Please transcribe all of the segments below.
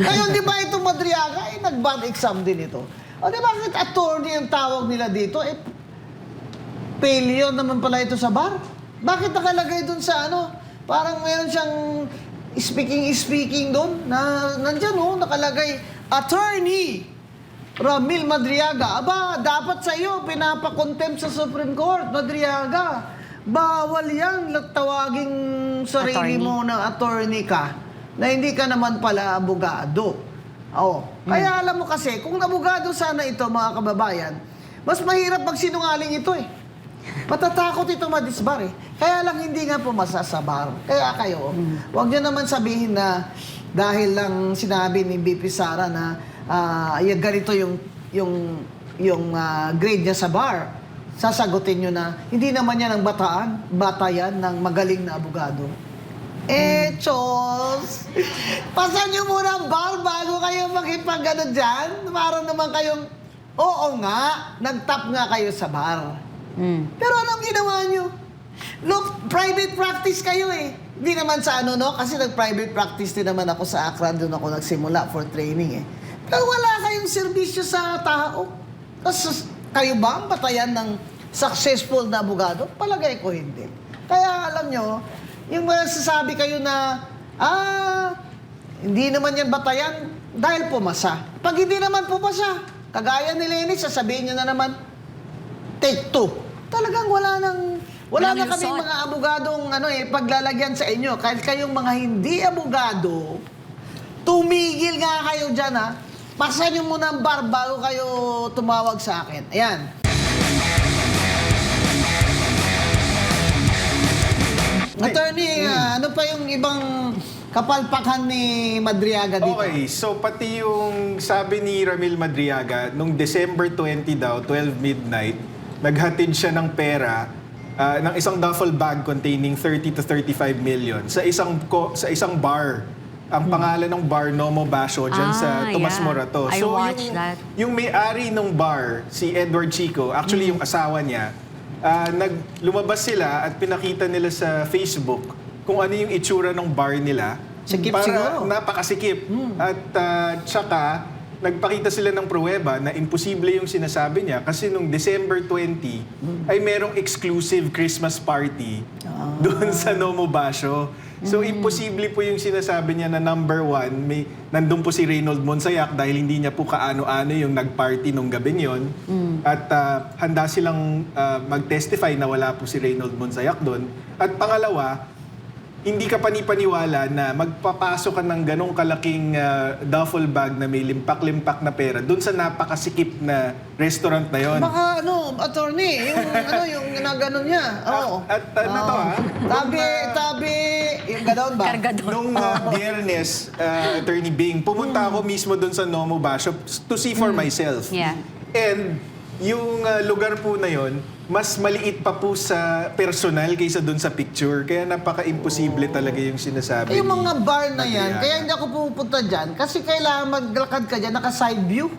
Ngayon, di ba itong Madriaga, nag-bad exam din ito. O di bakit attorney ang tawag nila dito? Failure naman pala ito sa bar. Bakit nakalagay dun sa parang meron siyang speaking doon na nandyan nakalagay, Attorney Ramil Madriaga. Aba, dapat sa iyo pinapakontempt sa Supreme Court, Madriaga. Bawal yan, tawaging sarili mo na attorney ka, na hindi ka naman pala abogado. Kaya alam mo kasi, kung abogado sana ito, mga kababayan, mas mahirap magsinungaling ito Matatakot ito madisbar Kaya lang hindi nga pumasa sa bar. Kaya kayo, huwag nyo naman sabihin na dahil lang sinabi ni BP Sara na ganito yung grade niya sa bar, sasagutin nyo na hindi naman yan ang batayan ng magaling na abogado. Chos! Pasan nyo muna ang bar bago kayo makipag-ano dyan. Para naman kayong, oo nga, nag-top nga kayo sa bar. Pero anong ginawa nyo? Look, private practice kayo Hindi naman sa kasi nag-private practice din naman ako sa Akron. Doon ako nagsimula for training Pero wala kayong serbisyo sa tao. Tapos kayo ba ang batayan ng successful na abogado? Palagay ko hindi. Kaya alam nyo, yung masasabi kayo na, hindi naman yan batayan dahil pumasa. Pag hindi naman pumasa, kagaya ni Lenny, sasabihin nyo na naman, take two. Talagang wala na kami mga abogadong paglalagyan sa inyo. Kahit kayong mga hindi abogado, tumigil nga kayo dyan Pasan nyo muna ang bar bago kayo tumawag sa akin. Ayan. Attorney, ano pa yung ibang kapalpakan ni Madriaga dito? Okay, so pati yung sabi ni Ramil Madriaga, nung December 20 daw, 12 midnight, naghatid siya ng pera ng isang duffel bag containing 30 to 35 million sa isang bar. Ang pangalan ng bar, Nomo Basho, dyan sa Tomas Morato. I watched that. Yung may-ari ng bar, si Edward Chico, actually yung asawa niya, lumabas sila at pinakita nila sa Facebook kung ano yung itsura ng bar nila. Sikip siguro. Napakasikip. At tsaka, nagpakita sila ng pruweba na imposible yung sinasabi niya kasi nung December 20 ay merong exclusive Christmas party doon sa Nomo Basho. So, imposible po yung sinasabi niya na number one, nandun po si Reynold Monsayak dahil hindi niya po kaano-ano yung nag-party nung gabi yon. At handa silang mag-testify na wala po si Reynold Monsayak doon. At pangalawa, hindi ka panipaniwala na magpapasok ka ng ganong kalaking duffel bag na may limpak-limpak na pera doon sa napakasikip na restaurant na yon. Baka attorney, yung ginaganon niya. Tabi, yung gano'n ba? Kargador. Nung Biyernes, Attorney Bing, pumunta ako mismo doon sa Nomo Basho to see for myself. Yeah. And yung lugar po na yon, mas maliit pa po sa personal kaysa doon sa picture. Kaya napaka-imposible talaga yung sinasabi Yung mga bar na yan, Madriaga. kaya hindi ako pupunta dyan kasi kailangan maglakad ka dyan, naka-side view.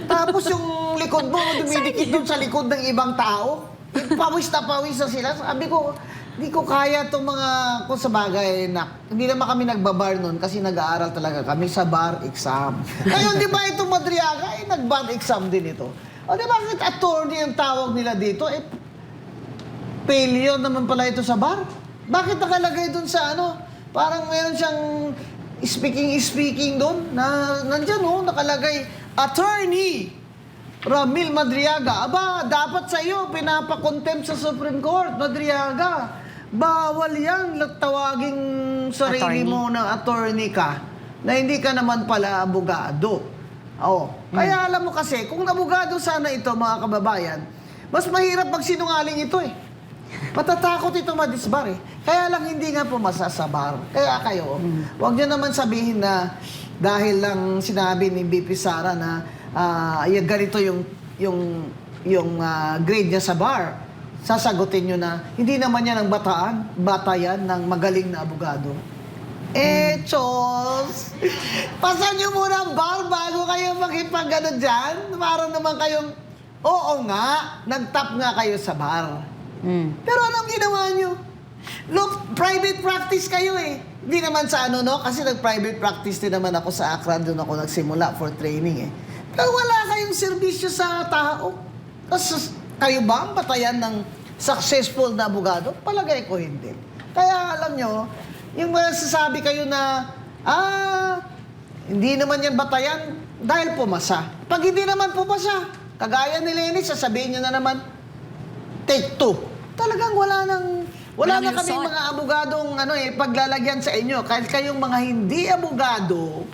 Tapos yung likod mo, dumidikit doon sa likod ng ibang tao. Pawis na sila. Sabi ko, hindi ko kaya itong mga, kung sa bagay, hindi naman kami nagbabar noon kasi nag-aaral talaga kami sa bar exam. Ngayon, di ba itong Madriaga, nag-bar exam din ito. O di bakit attorney ang tawag nila dito? Failure naman pala ito sa bar. Bakit nakalagay dun sa parang meron siyang speaking doon na nandyan nakalagay, Attorney Ramil Madriaga. Aba, dapat sa iyo pinapakontempt sa Supreme Court, Madriaga. Bawal yan, tawaging sarili mo na attorney ka, na hindi ka naman pala abogado. Kaya alam mo kasi, kung abogado sana ito, mga kababayan, mas mahirap magsinungaling ito Matatakot ito madisbar Kaya lang hindi nga pumasa sa bar. Kaya kayo, huwag nyo naman sabihin na dahil lang sinabi ni BP Sara na ganito yung grade niya sa bar, sasagutin nyo na hindi naman yan ang batayan ng magaling na abogado. Chos! Pasan nyo muna ang bar bago kayo makipag-ano dyan. Para naman kayong, oo nga, nag-top nga kayo sa bar. Pero anong ginawa nyo? Look, private practice kayo Hindi naman sa ano, no? Kasi nag-private practice din naman ako sa Akran. Doon ako nagsimula for training, eh. Pero wala kayong serbisyo sa tao. Tapos, kayo ba ang batayan ng successful na abogado? Palagay ko hindi. Kaya, alam nyo, yung masasabi kayo na, hindi naman yan batayan dahil pumasa. Pag hindi naman pumasa, kagaya ni Lenny, sasabihin nyo na naman, take two. Talagang wala Walang na kami lusot. mga abogadong paglalagyan sa inyo. Kahit kayong mga hindi abogado,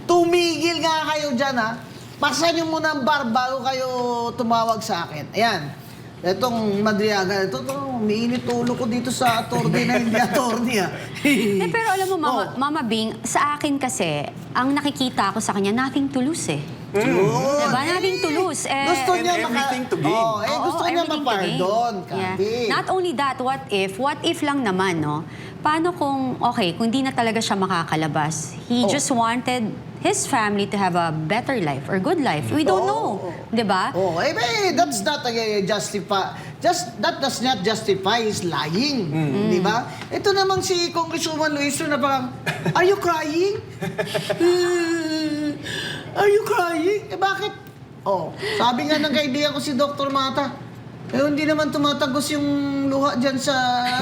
tumigil nga kayo dyan, ha? Pasan nyo muna ang bar bago kayo tumawag sa akin. Ayan. Itong Madriaga, ito, umiinit ulo ko dito sa attorney na hindi attorney, ha? Pero alam mo, Mama Bing, sa akin kasi, ang nakikita ko sa kanya, nothing to lose eh. Yun. Diba? Nothing to lose. Gusto And niya everything to gain. Gusto niya everything to gain. mapardon, Yeah. Kathy. Not only that, what if lang naman, no? Paano kung, kung di na talaga siya makakalabas? He just wanted his family to have a better life or good life. We don't know. Diba? That's not that does not justify his lying. Di ba? Ito namang si Congresswoman Luis na parang, are you crying? Are you crying? Bakit? Sabi nga ng kaibigan ko si Dr. Mata, hindi naman tumatagos yung luha dyan sa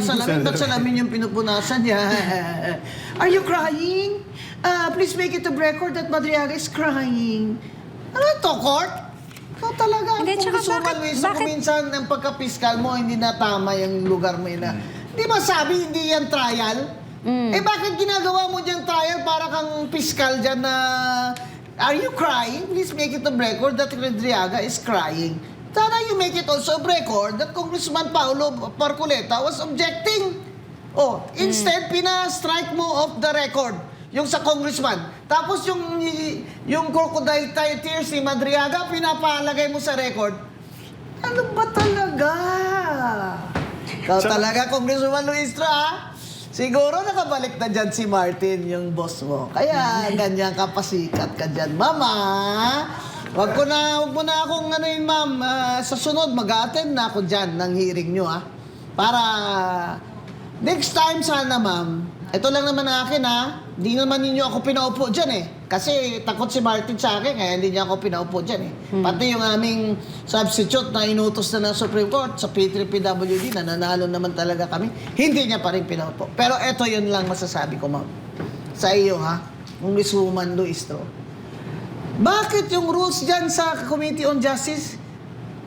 salamin. Ba't salamin yung pinupunasan niya? Are you crying? Please make it a record that Madriaga is crying. Ano ito, court? Ikaw talaga. Hindi, Kung tsaka gusto bakit- kung minsan ang pagka-piskal mo, hindi na tama yung lugar mo yun. Di ba sabi, hindi yan trial? Bakit ginagawa mo dyan trial para kang piskal dyan na, are you crying? Please make it a record that Madriaga is crying. Sana you make it also a record that Congressman Paulo Parcoleta was objecting. Instead, pina-strike mo off the record yung sa congressman. Tapos yung crocodile tears ni Madriaga, pinapalagay mo sa record. Ano ba talaga? Ikaw talaga, Congressman Luistro, ha? Siguro nakabalik na dyan si Martin, yung boss mo. Kaya ganyan ka pasikat ka dyan. Mama, wag mo na akong ma'am. Sa sunod, mag-attend na ako dyan ng hearing nyo, ha? Para next time sana, ma'am, ito lang naman akin, ha? Di naman ninyo ako pinaupo dyan, eh. Kasi takot si Martin sa akin, kaya hindi niya ako pinaupo dyan, eh. Pati yung aming substitute na inutos na ng Supreme Court sa P3PWD, na nanalo naman talaga kami, hindi niya pa rin pinaupo. Pero ito yun lang masasabi ko, ma'am. Sa iyo, ha? Congresswoman Luistro. Bakit yung rules dyan sa Committee on Justice,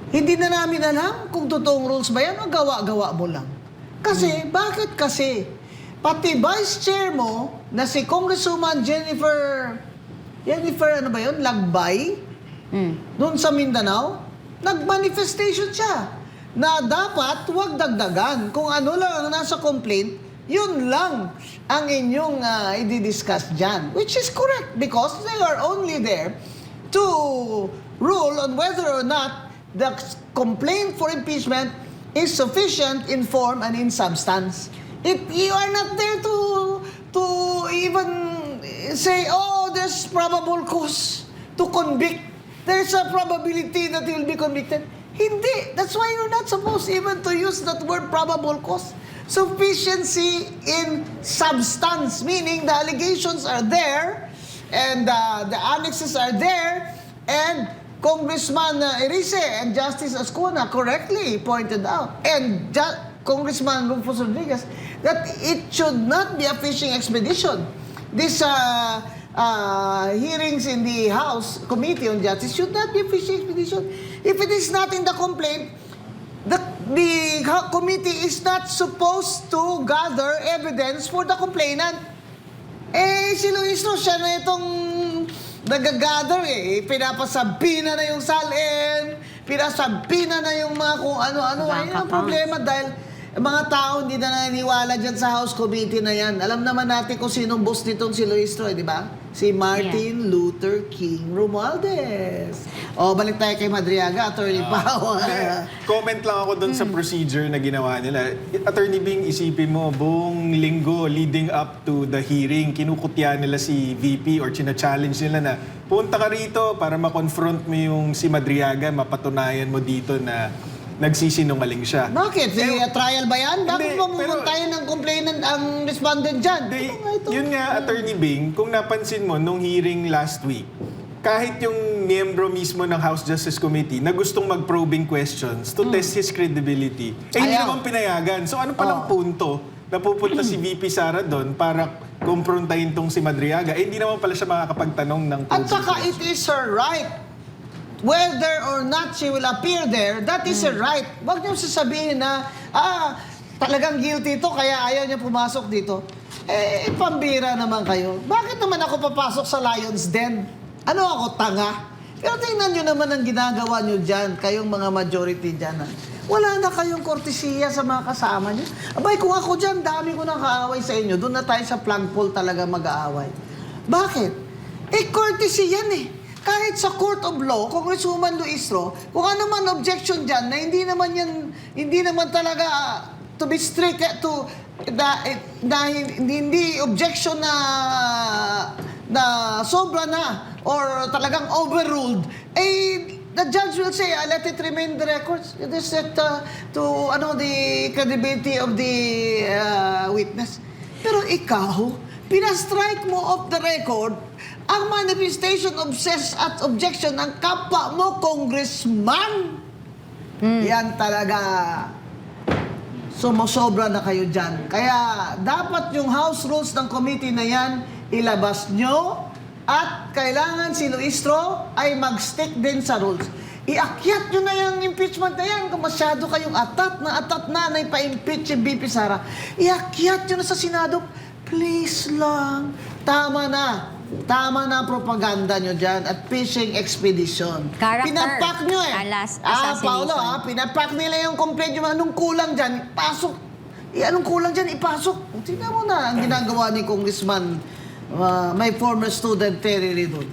hindi na namin alam kung totoong rules ba yan o gawa-gawa mo lang? Kasi, bakit kasi? Pati vice chair mo, na si Congresswoman Jennifer ano ba yun? Lagbay? Doon sa Mindanao, nag-manifestation siya na dapat huwag dagdagan. Kung ano lang ang nasa complaint, yun lang ang inyong i-discuss dyan. Which is correct because they are only there to rule on whether or not the complaint for impeachment is sufficient in form and in substance. You are not there to even say, there's probable cause to convict. There's a probability that he will be convicted. Hindi. That's why you're not supposed even to use that word probable cause. Sufficiency in substance, meaning the allegations are there and the annexes are there, and Congressman Erice and Justice Ascona correctly pointed out, and Congressman Rufus Rodriguez, that it should not be a fishing expedition. This hearings in the House Committee on Justice should not be a fishing expedition. If it is not in the complaint, the committee is not supposed to gather evidence for the complainant. Si Luistro, siya na itong nag-gather, pinapasabi na yung salin, pinasabi na yung mga kung ano-ano. Ayun ang problema dahil mga tao hindi na naniniwala dyan sa House Committee na yan. Alam naman natin kung sinong boss nitong si Luistro, di ba? Si Martin Luther King Romualdez. Balik tayo kay Madriaga, Attorney Pao. Comment lang ako doon sa procedure na ginawa nila. Attorney Bing, isipin mo, buong linggo leading up to the hearing, kinukutya nila si VP or china-challenge nila na punta ka rito para ma-confront mo yung si Madriaga, mapatunayan mo dito na nagsisinungaling siya. Bakit? Trial ba yan? Bakit Hindi, mo pumuntahin ng complainant ang respondent dyan? Hindi, Ano nga ito? yun nga, Attorney Bing, kung napansin mo nung hearing last week, kahit yung miyembro mismo ng House Justice Committee na gustong mag-probing questions to test his credibility, hindi Ayaw. naman pinayagan. So ano palang punto na pupunta si VP Sara doon para kumprontahin tong si Madriaga? Hindi naman pala siya makakapagtanong ng At probing saka questions. it is her right. Whether or not she will appear there, that is her right. Huwag niyo sasabihin na, talagang guilty ito, kaya ayaw niya pumasok dito. Pambira naman kayo. Bakit naman ako papasok sa Lion's Den? Ano ako, tanga? Pero tingnan niyo naman ang ginagawa niyo dyan, kayong mga majority dyan. Wala na kayong kortesiya sa mga kasama niyo. Abay, kung ako dyan, dami ko nang kaaway sa inyo. Doon na tayo sa flagpole talaga mag-aaway. Bakit? Courtesy yan eh. Kahit sa Court of Law, Congresswoman Luistro, kung ano man objection dyan, na hindi naman talaga to be strict, hindi objection na sobra na or talagang overruled, the judge will say, let it remain the records. It is set to the credibility of the witness. Pero ikaw, pinastrike mo off the record ang manifestation of cess at objection ng kapwa mo, congressman. Yan talaga. Sumusobra na kayo dyan. Kaya dapat yung House rules ng committee na yan, ilabas nyo at kailangan si Luistro ay mag-stick din sa rules. Iakyat nyo na yung impeachment na yan. Kung masyado kayong atat na ipa-impeach yung BP Sara, iakyat nyo na sa Senado. Please lang. Tama na ang propaganda nyo dyan at fishing expedition. Character. Pinapak nyo eh. Assassination. Paolo, pinapak nila yung complaint nyo. Anong kulang dyan? Ipasok. Anong kulang dyan? Ipasok. Tingnan mo na ang ginagawa ni Congressman, my former student Terry Ridon.